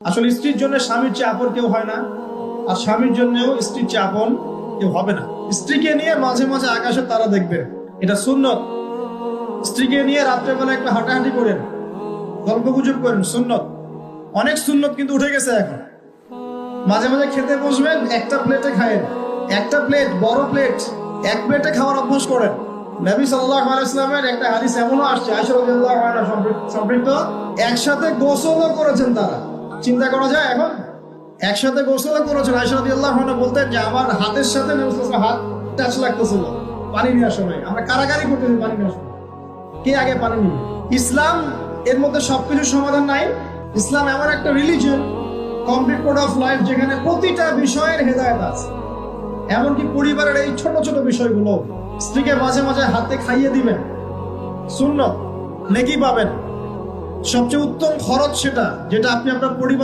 আসলে স্ত্রীর জন্য স্বামীর চেয়ে আপন কেউ হয় না, আর স্বামীর জন্যও স্ত্রীর চেয়ে আপন কেউ হবে না। স্ত্রীকে নিয়ে মাঝে মাঝে আকাশের তারা দেখবেন, এটা সুন্নত। স্ত্রীকে নিয়ে রাত্রেবেলা একটু হাঁটাহাঁটি করেন, গল্প গুজব করেন, সুন্নত। অনেক সুন্নত কিন্তু উঠে গেছে এখন। মাঝে মাঝে খেতে বসবেন, একটা প্লেটে খায়েন, একটা প্লেট, বড় প্লেট, এক প্লেটে খাওয়ার অভ্যাস করেন। নবী সাল্লাল্লাহু আলাইহি ওয়াসাল্লামের একটা হাদিস এমনও আসছে, আয়েশা রাদিয়াল্লাহু আনহা সম্পৃক্ত, একসাথে গোসলও করেছেন তারা। চিন্তা করা যায় এখন? একসাথে গোসলও করেছেন। আয়েশা রাদিয়াল্লাহু আনহা বলতেন যে আমার হাতের সাথে নবী সাল্লাল্লাহু আলাইহি ওয়াসাল্লামের হাত টাচ লাগতেছিল পানি নেওয়ার সময়। আমরা কারাগারি করতেছি পানি নেওয়ার সময়, কে আগে পানি নিবে। ইসলাম এর মধ্যে সবকিছুর সমাধান নাই। ইসলাম এমন একটা religion, complete code of life, যেখানে প্রতিটা বিষয়ের হেদায়েত আছে। এমনকি পরিবারের এই ছোট ছোট বিষয়গুলো, স্ত্রীকে মাঝে মাঝে হাতে খাইয়ে দিবেন, সুন্নত, নেকি পাবেন। সবচেয়ে উত্তম খরচ সেটা, যেটা আপনি আপনার পরিবার